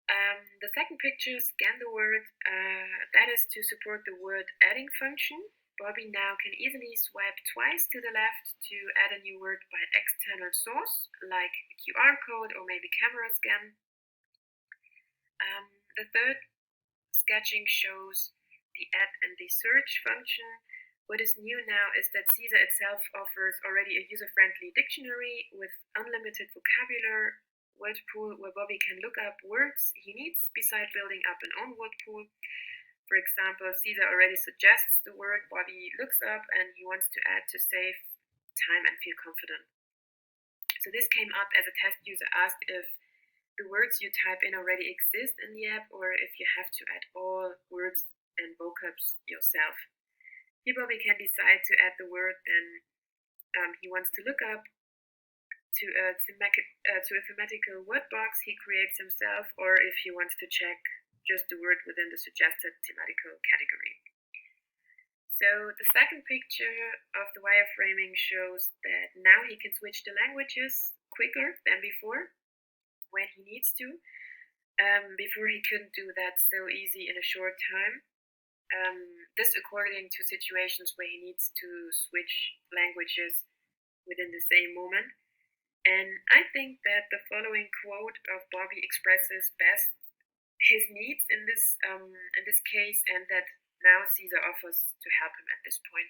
The second picture, scan the word, that is to support the word adding function. Bobby now can easily swipe twice to the left to add a new word by external source, like QR code or maybe camera scan. The third sketching shows the add and the search function. What is new now is that Caesar itself offers already a user-friendly dictionary with unlimited vocabulary word pool where Bobby can look up words he needs beside building up an own word pool. For example, Caesar already suggests the word Bobby looks up and he wants to add to save time and feel confident. So this came up as a test user asked if the words you type in already exist in the app or if you have to add all words and vocabs yourself. Here Bobby can decide to add the word then he wants to look up to a thematical word box he creates himself, or if he wants to check just the word within the suggested thematical category. So the second picture of the wireframing shows that now he can switch the languages quicker than before when he needs to. Before he couldn't do that so easy in a short time. This according to situations where he needs to switch languages within the same moment. And I think that the following quote of Bobby expresses best his needs in this case, and that now Caesar offers to help him at this point.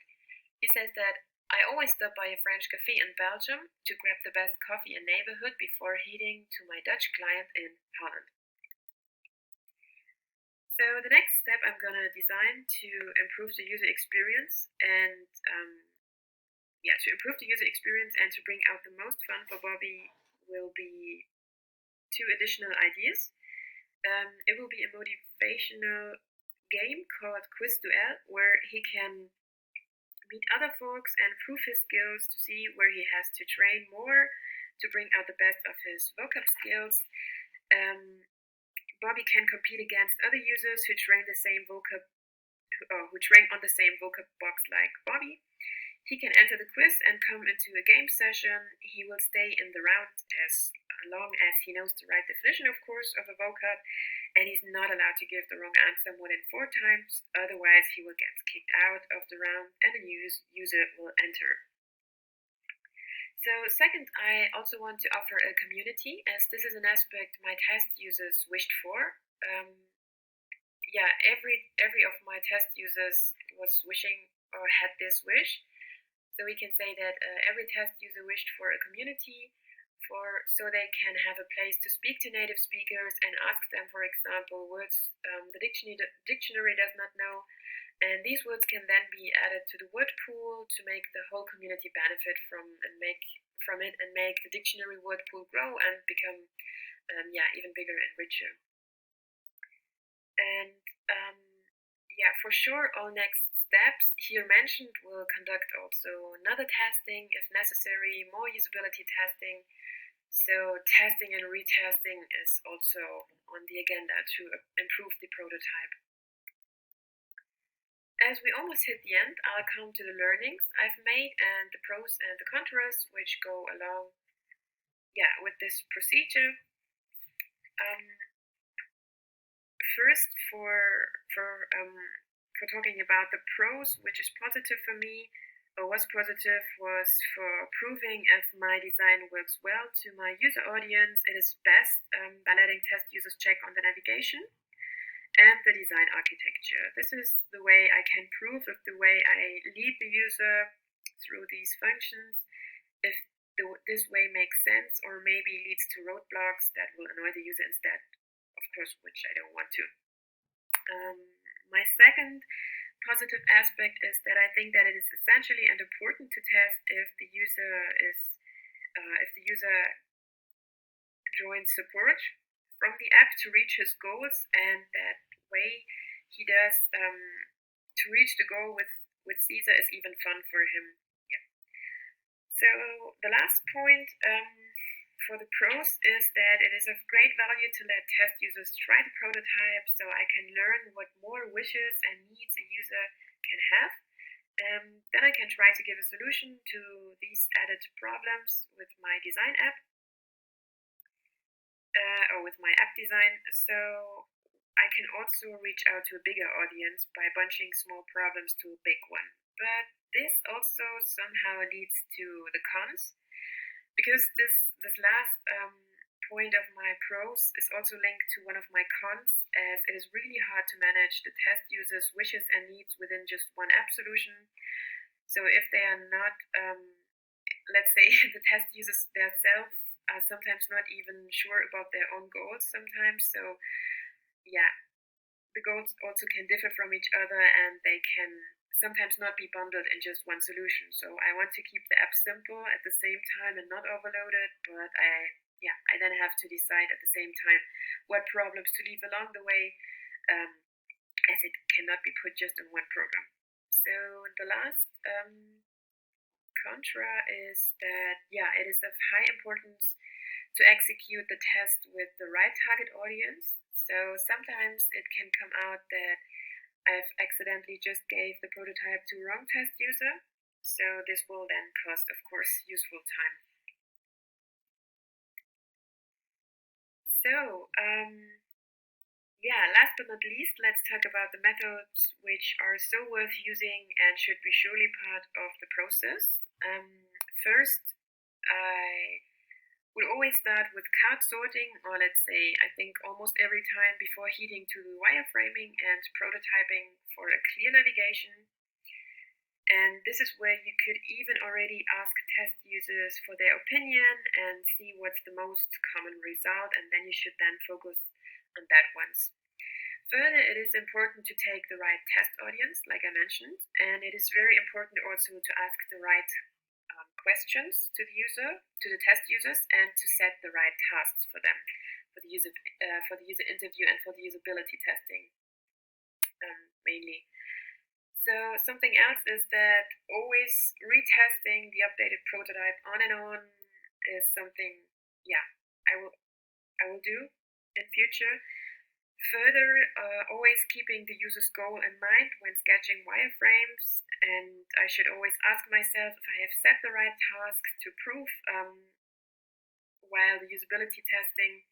He says that I always stop by a French cafe in Belgium to grab the best coffee in neighborhood before heading to my Dutch client in Holland. So the next step I'm gonna design to improve the user experience and to improve the user experience and to bring out the most fun for Bobby will be 2 additional ideas. It will be a motivational game called Quiz Duel, where he can meet other folks and prove his skills to see where he has to train more to bring out the best of his vocab skills. Bobby can compete against other users who train on the same vocab box like Bobby. He can enter the quiz and come into a game session. He will stay in the round as long as he knows the right definition, of course, of a vocab, and he's not allowed to give the wrong answer more than 4 times, otherwise he will get kicked out of the round and a new user will enter. So second, I also want to offer a community, as this is an aspect my test users wished for. Every of my test users was wishing or had this wish. So we can say that every test user wished for a community so they can have a place to speak to native speakers and ask them, for example, words the dictionary does not know. And these words can then be added to the word pool to make the whole community benefit from it and make the dictionary word pool grow and become even bigger and richer. And for sure, all next steps here mentioned will conduct also another testing if necessary, more usability testing. So testing and retesting is also on the agenda to improve the prototype. As we almost hit the end, I'll come to the learnings I've made and the pros and the cons which go along with this procedure. First, for talking about the pros, which is positive for me, or was positive, was for proving if my design works well to my user audience. It is best by letting test users check on the navigation and the design architecture. This is the way I can prove if the way I lead the user through these functions, if this way makes sense or maybe leads to roadblocks that will annoy the user instead, of course, which I don't want to. My second positive aspect is that I think that it is essentially and important to test if the user joins support from the app to reach his goals, and that way he does to reach the goal with Caesar is even fun for him. So the last point for the pros is that it is of great value to let test users try the prototype so I can learn what more wishes and needs a user can have. Then I can try to give a solution to these added problems with my design app. or with my app design. So I can also reach out to a bigger audience by bunching small problems to a big one. But this also somehow leads to the cons, because this last point of my pros is also linked to one of my cons, as it is really hard to manage the test users' wishes and needs within just one app solution. So if they are not, let's say, the test users themselves are sometimes not even sure about their own goals sometimes. So yeah, the goals also can differ from each other, and they can sometimes not be bundled in just one solution. So I want to keep the app simple at the same time and not overloaded, but I then have to decide at the same time what problems to leave along the way, as it cannot be put just in one program. So the last contra is that it is of high importance to execute the test with the right target audience. So sometimes it can come out that I've accidentally just gave the prototype to a wrong test user. So this will then cost, of course, useful time. So last but not least, let's talk about the methods which are so worth using and should be surely part of the process. First, I would always start with card sorting, or let's say, I think almost every time before heading to the wireframing and prototyping for a clear navigation. And this is where you could even already ask test users for their opinion and see what's the most common result, and then you should then focus on that once. Further, it is important to take the right test audience, like I mentioned, and it is very important also to ask the right questions to the test users, and to set the right tasks for them, for the user interview and for the usability testing, mainly. So something else is that always retesting the updated prototype on and on is something, I will do in future. Further, always keeping the user's goal in mind when sketching wireframes, and I should always ask myself if I have set the right tasks to prove while the usability testing,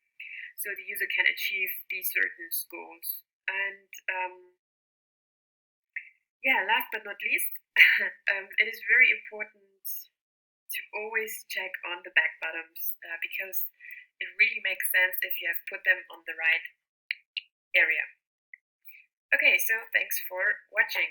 so the user can achieve these certain goals. And last but not least, it is very important to always check on the back bottoms, because it really makes sense if you have put them on the right area. Okay, so thanks for watching.